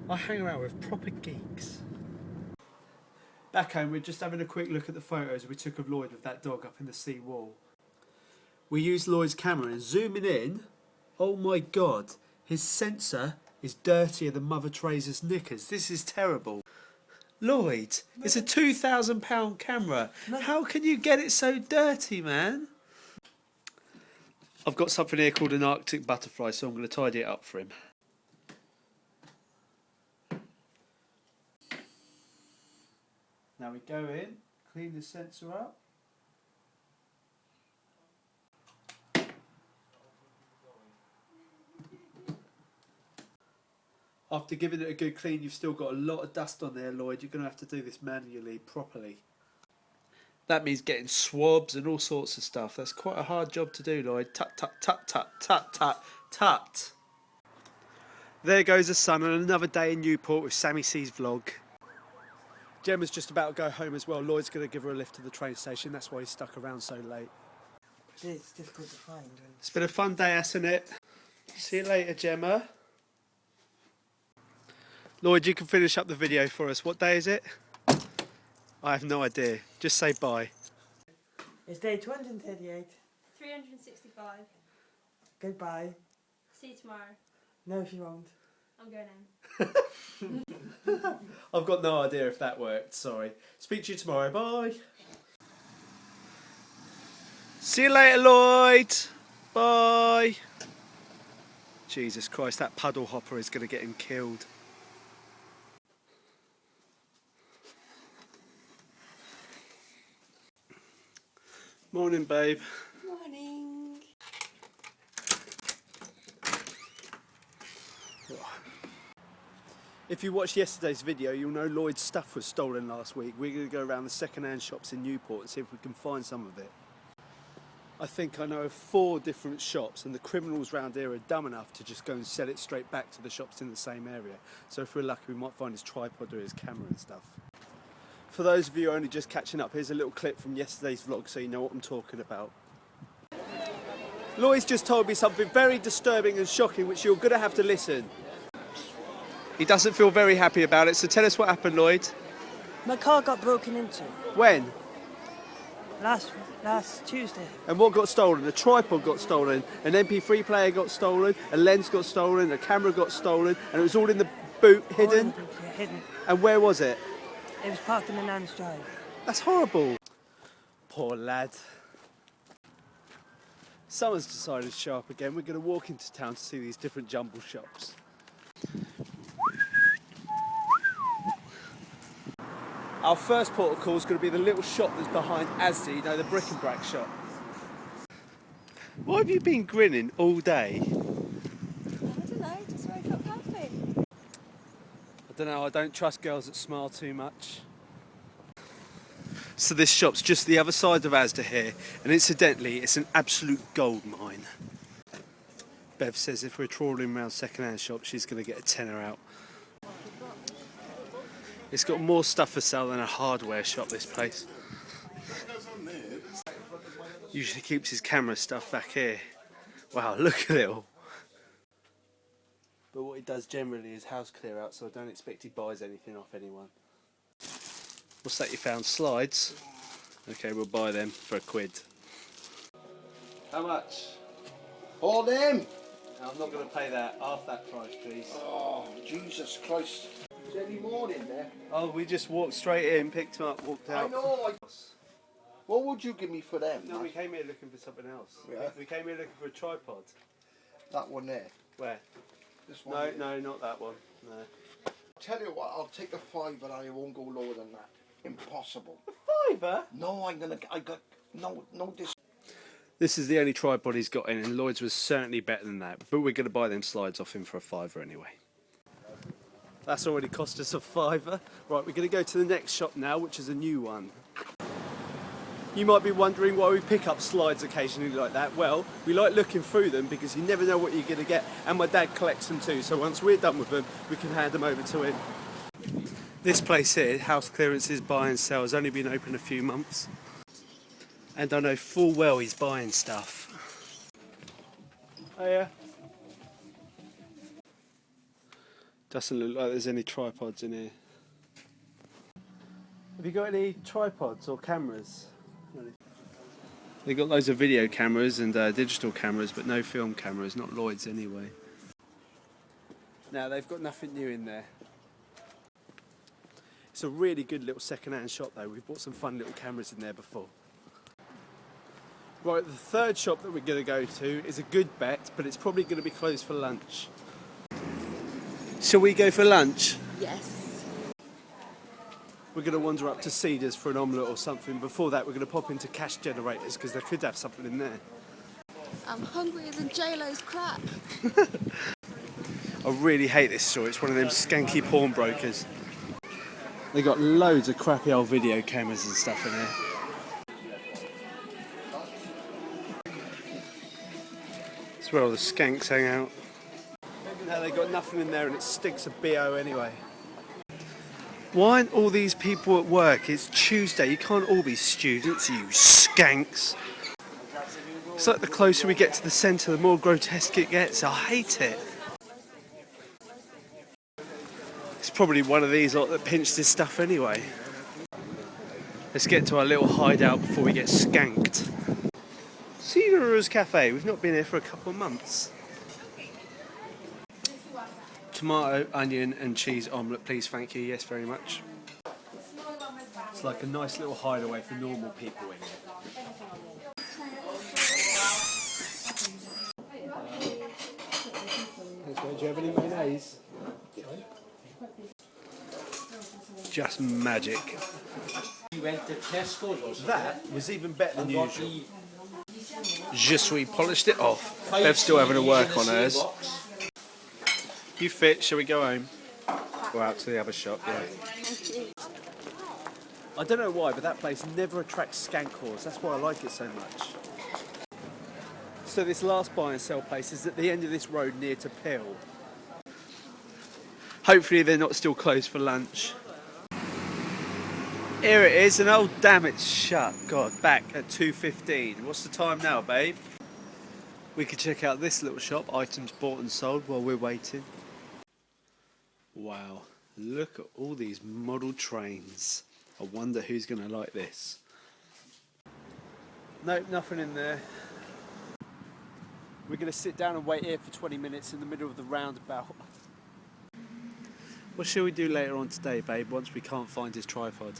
I hang around with proper geeks. Back home, we're just having a quick look at the photos we took of Lloyd with that dog up in the sea wall. We used Lloyd's camera and zooming in, oh my god, his sensor is dirtier than Mother Teresa's knickers. This is terrible. Lloyd, it's a £2,000 camera. How can you get it so dirty, man? I've got something here called an Arctic butterfly, so I'm going to tidy it up for him. Now we go in, clean the sensor up. After giving it a good clean, you've still got a lot of dust on there, Lloyd. You're going to have to do this manually, properly. That means getting swabs and all sorts of stuff. That's quite a hard job to do, Lloyd. Tut, tut, tut, tut, tut, tut, tut. There goes the sun on another day in Newport with Sammy C's vlog. Gemma's just about to go home as well. Lloyd's going to give her a lift to the train station. That's why he's stuck around so late. It's difficult to find. It's been a fun day, hasn't it? See you later, Gemma. Lloyd, you can finish up the video for us. What day is it? I have no idea. Just say bye. It's day 238. 365. Goodbye. See you tomorrow. No, she won't. I'm going home. I've got no idea if that worked, sorry. Speak to you tomorrow, bye. See you later, Lloyd. Bye. Jesus Christ, that puddle hopper is going to get him killed. Morning, babe. Morning. If you watched yesterday's video, you'll know Lloyd's stuff was stolen last week. We're going to go around the second-hand shops in Newport and see if we can find some of it. I think I know of 4 different shops, and the criminals round here are dumb enough to just go and sell it straight back to the shops in the same area. So if we're lucky, we might find his tripod or his camera and stuff. For those of you only just catching up, here's a little clip from yesterday's vlog so you know what I'm talking about. Lloyd's just told me something very disturbing and shocking, which you're going to have to listen. He doesn't feel very happy about it, so tell us what happened, Lloyd. My car got broken into. When? Last Tuesday. And what got stolen? A tripod got stolen, an MP3 player got stolen, a lens got stolen, a camera got stolen, and it was all in the boot, hidden. Hidden. And where was it? It was parked in the Nan's drive. That's horrible. Poor lad. Summer's decided to show up again. We're going to walk into town to see these different jumble shops. Our first port of call is going to be the little shop that's behind Asda, you know, the bric-and-brac shop. Why have you been grinning all day? I don't know, just woke up happy. I don't know, I don't trust girls that smile too much. So this shop's just the other side of Asda here, and incidentally, it's an absolute gold mine. Bev says if we're trawling around second-hand shops, she's going to get a tenner out. It's got more stuff for sale than a hardware shop, this place. Usually keeps his camera stuff back here. Wow, look at it all. But what he does generally is house clear out, so I don't expect he buys anything off anyone. What's that you found? Slides? Okay, we'll buy them for £1. How much? All them? No, I'm not going to pay that. Half that price, please. Oh, Jesus Christ. Is there any more in there? Oh, we just walked straight in, picked them up, walked out. I know. What would you give me for them? No, we came here looking for something else. Yeah. We came here looking for a tripod. That one there. Where? This one. No, there. no, not that one. No. Tell you what, I'll take a £5 and I won't go lower than that. Impossible. £5? No, I got no this. This is the only tripod he's got in, and Lloyd's was certainly better than that. But we're going to buy them slides off him for a £5 anyway. That's already cost us a £5. Right, we're going to go to the next shop now, which is a new one. You might be wondering why we pick up slides occasionally like that. Well, we like looking through them because you never know what you're going to get. And my dad collects them too, so once we're done with them, we can hand them over to him. This place here, House Clearance's Buy and Sell, has only been open a few months. And I know full well he's buying stuff. Oh yeah. Doesn't look like there's any tripods in here. Have you got any tripods or cameras? They've got loads of video cameras and digital cameras, but no film cameras, not Lloyd's anyway. Now, they've got nothing new in there. It's a really good little second-hand shop though. We've bought some fun little cameras in there before. Right, the third shop that we're going to go to is a good bet, but it's probably going to be closed for lunch. Shall we go for lunch? Yes. We're going to wander up to Cedars for an omelette or something. Before that, we're going to pop into Cash Generators because they could have something in there. I'm hungrier than J-Lo's crap. I really hate this store. It's one of them skanky pawnbrokers. They got loads of crappy old video cameras and stuff in there. It's where all the skanks hang out. No, they got nothing in there and it stinks of BO anyway. Why aren't all these people at work? It's Tuesday, you can't all be students, you skanks. It's like the closer we get to the centre, the more grotesque it gets. I hate it. It's probably one of these lot that pinched his stuff anyway. Let's get to our little hideout before we get skanked. Cedars Cafe, we've not been here for a couple of months. Tomato, onion and cheese omelette, please, thank you. Yes, very much. It's like a nice little hideaway for normal people in here. Do you have any mayonnaise? Just magic. You went to Tesco's or something? That was even better than usual. Je suis polished it off. Bev's still having to work on hers. You fit, shall we go home? Go out to the other shop, yeah. I don't know why, but that place never attracts skank whores. That's why I like it so much. So this last buy and sell place is at the end of this road near to Peel. Hopefully they're not still closed for lunch. Here it is, and oh damn, it's shut. God, back at 2:15. What's the time now, babe? We could check out this little shop, items bought and sold, while we're waiting. Wow, look at all these model trains. I wonder who's going to like this. Nope, nothing in there. We're going to sit down and wait here for 20 minutes in the middle of the roundabout. What shall we do later on today, babe, once we can't find his tripod?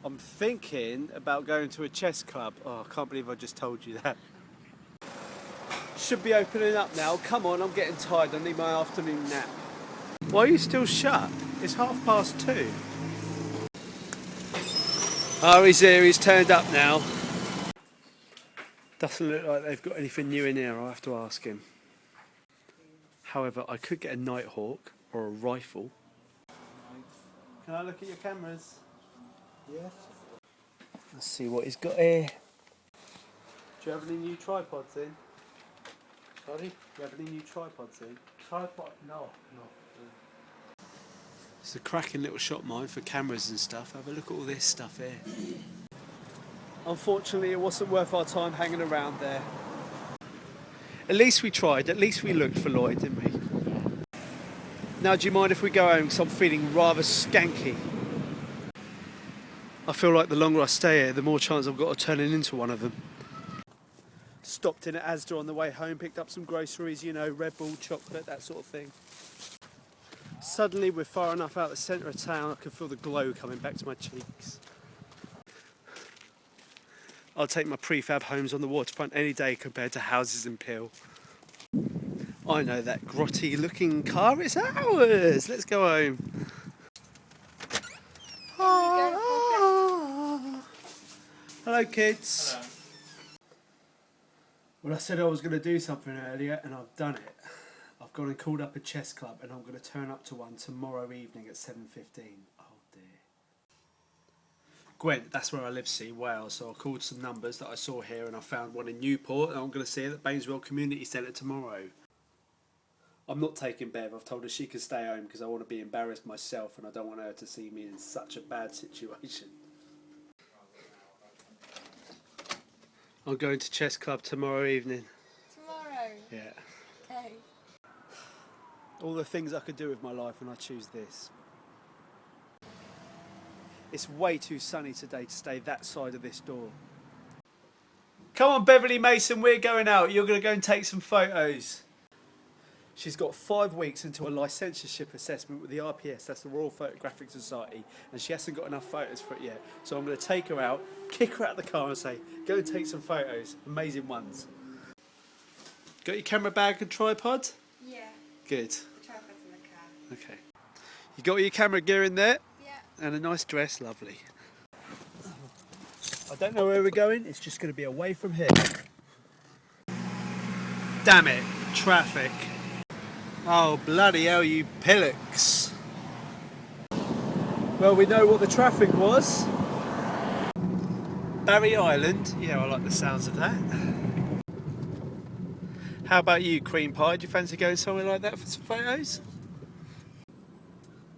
I'm thinking about going to a chess club. Oh, I can't believe I just told you that. Should be opening up now. Come on, I'm getting tired. I need my afternoon nap. Why are you still shut? It's 2:30. Oh, he's here. He's turned up now. Doesn't look like they've got anything new in here. I'll have to ask him. However, I could get a Nighthawk or a rifle. Can I look at your cameras? Yes. Let's see what he's got here. Do you have any new tripods in? Sorry? Do you have any new tripods in? Tripod? No. It's a cracking little shop, mine, for cameras and stuff. Have a look at all this stuff here. Unfortunately, it wasn't worth our time hanging around there. At least we tried. At least we looked for Lloyd, didn't we? Now, do you mind if we go home? Because I'm feeling rather skanky. I feel like the longer I stay here, the more chance I've got of turning into one of them. Stopped in at Asda on the way home, picked up some groceries, you know, Red Bull, chocolate, that sort of thing. Suddenly, we're far enough out the centre of town, I can feel the glow coming back to my cheeks. I'll take my prefab homes on the waterfront any day compared to houses in Peel. I know that grotty looking car, it's ours! Let's go home. Hello kids. Hello. Well, I said I was going to do something earlier and I've done it. I've gone and called up a chess club and I'm going to turn up to one tomorrow evening at 7:15. Oh dear. Gwent, that's where I live, see, Wales. So I called some numbers that I saw here and I found one in Newport and I'm going to see it at Bainswell Community Centre tomorrow. I'm not taking Bev. I've told her she can stay home because I want to be embarrassed myself and I don't want her to see me in such a bad situation. I'm going to chess club tomorrow evening. Tomorrow? Yeah. Okay. All the things I could do with my life when I choose this. It's way too sunny today to stay that side of this door. Come on, Beverly Mason, we're going out. You're going to go and take some photos. She's got 5 weeks until a licensure assessment with the RPS, that's the Royal Photographic Society, and she hasn't got enough photos for it yet. So I'm going to take her out, kick her out of the car and say, go and take some photos, amazing ones. Got your camera bag and tripod? Yeah. Good. The tripod's in the car. Okay. You got all your camera gear in there? Yeah. And a nice dress, lovely. I don't know where we're going, it's just going to be away from here. Damn it, traffic. Oh, bloody hell, you pillocks. Well, we know what the traffic was. Barry Island. Yeah, I like the sounds of that. How about you, Cream Pie? Do you fancy going somewhere like that for some photos?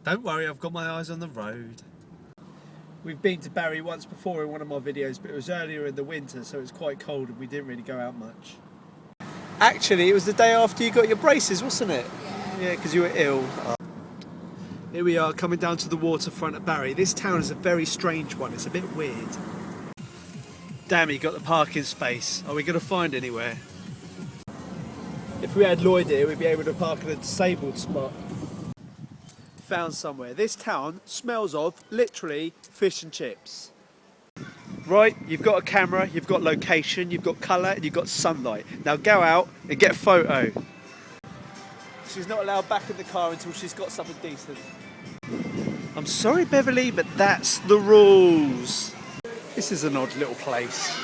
Don't worry, I've got my eyes on the road. We've been to Barry once before in one of my videos, but it was earlier in the winter, so it was quite cold and we didn't really go out much. Actually, it was the day after you got your braces, wasn't it? Yeah, because you were ill. Here we are, coming down to the waterfront of Barry. This town is a very strange one. It's a bit weird. Damn, you got the parking space. Are we going to find anywhere? If we had Lloyd here, we'd be able to park in a disabled spot. Found somewhere. This town smells of, literally, fish and chips. Right, you've got a camera, you've got location, you've got colour, and you've got sunlight. Now go out and get a photo. She's not allowed back in the car until she's got something decent. I'm sorry, Beverly, but that's the rules. This is an odd little place.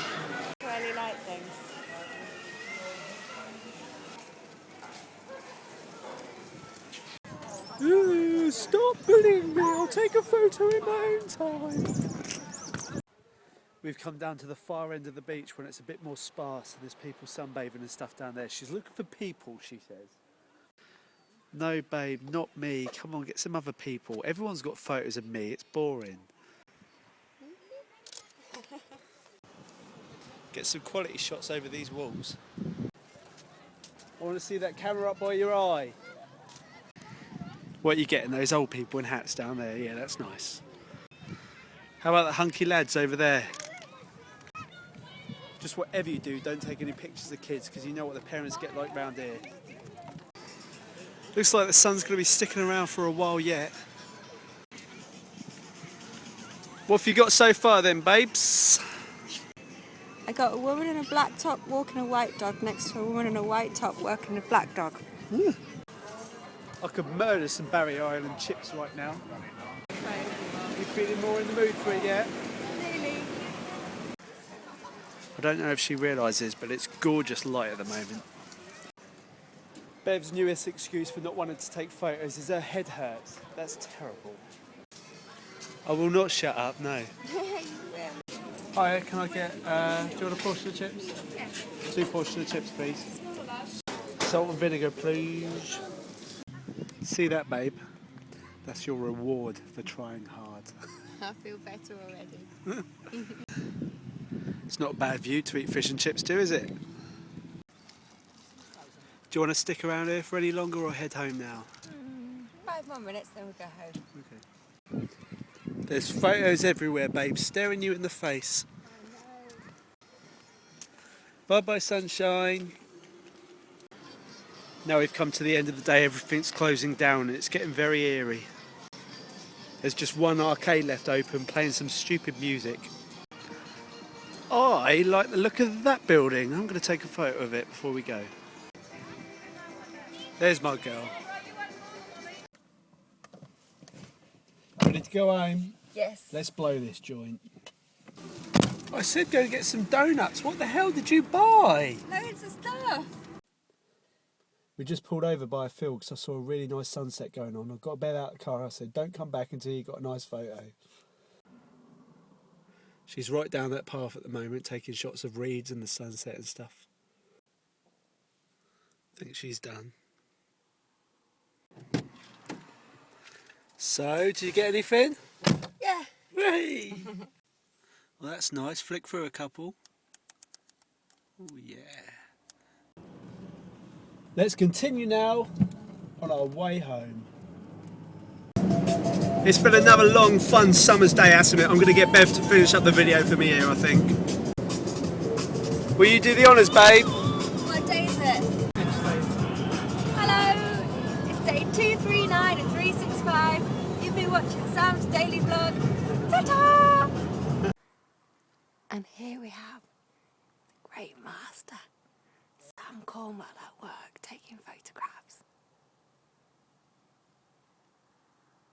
Really like things. Ooh, stop bullying me, I'll take a photo in my own time. We've come down to the far end of the beach when it's a bit more sparse and there's people sunbathing and stuff down there. She's looking for people, she says. No, babe, not me. Come on, get some other people. Everyone's got photos of me. It's boring. Get some quality shots over these walls. I want to see that camera up by your eye. What are you getting? Those old people in hats down there? Yeah, that's nice. How about the hunky lads over there? Just whatever you do, don't take any pictures of kids because you know what the parents get like round here. Looks like the sun's going to be sticking around for a while yet. What have you got so far then, babes? I got a woman in a black top walking a white dog next to a woman in a white top walking a black dog. I could murder some Barry Island chips right now. You feeling more in the mood for it yet? Really? I don't know if she realises, but it's gorgeous light at the moment. Bev's newest excuse for not wanting to take photos is her head hurts. That's terrible. I will not shut up, no. Hiya, can I get, do you want a portion of chips? Yeah. 2 portions of chips, please. Salt and vinegar, please. See that, babe? That's your reward for trying hard. I feel better already. It's not a bad view to eat fish and chips too, is it? Do you want to stick around here for any longer or head home now? 5 more minutes, then we'll go home. Okay. There's photos everywhere, babe, staring you in the face. Bye-bye, sunshine. Now we've come to the end of the day, everything's closing down and it's getting very eerie. There's just one arcade left open, playing some stupid music. I like the look of that building. I'm going to take a photo of it before we go. There's my girl. Ready to go home? Yes. Let's blow this joint. I said go get some donuts. What the hell did you buy? Loads of stuff. We just pulled over by a field because I saw a really nice sunset going on. I got Bev out of the car. I said, don't come back until you got a nice photo. She's right down that path at the moment, taking shots of reeds and the sunset and stuff. I think she's done. So, did you get anything? Yeah. Hey! Well, that's nice. Flick through a couple. Oh, yeah. Let's continue now on our way home. It's been another long, fun summer's day, hasn't it? I'm going to get Bev to finish up the video for me here, I think. Will you do the honours, babe? What day is it? Hello! It's day 239 and 365. You've been watching Sam's daily vlog. Ta-ta! And here we have the great master, Sam Cornwell, at work taking photographs.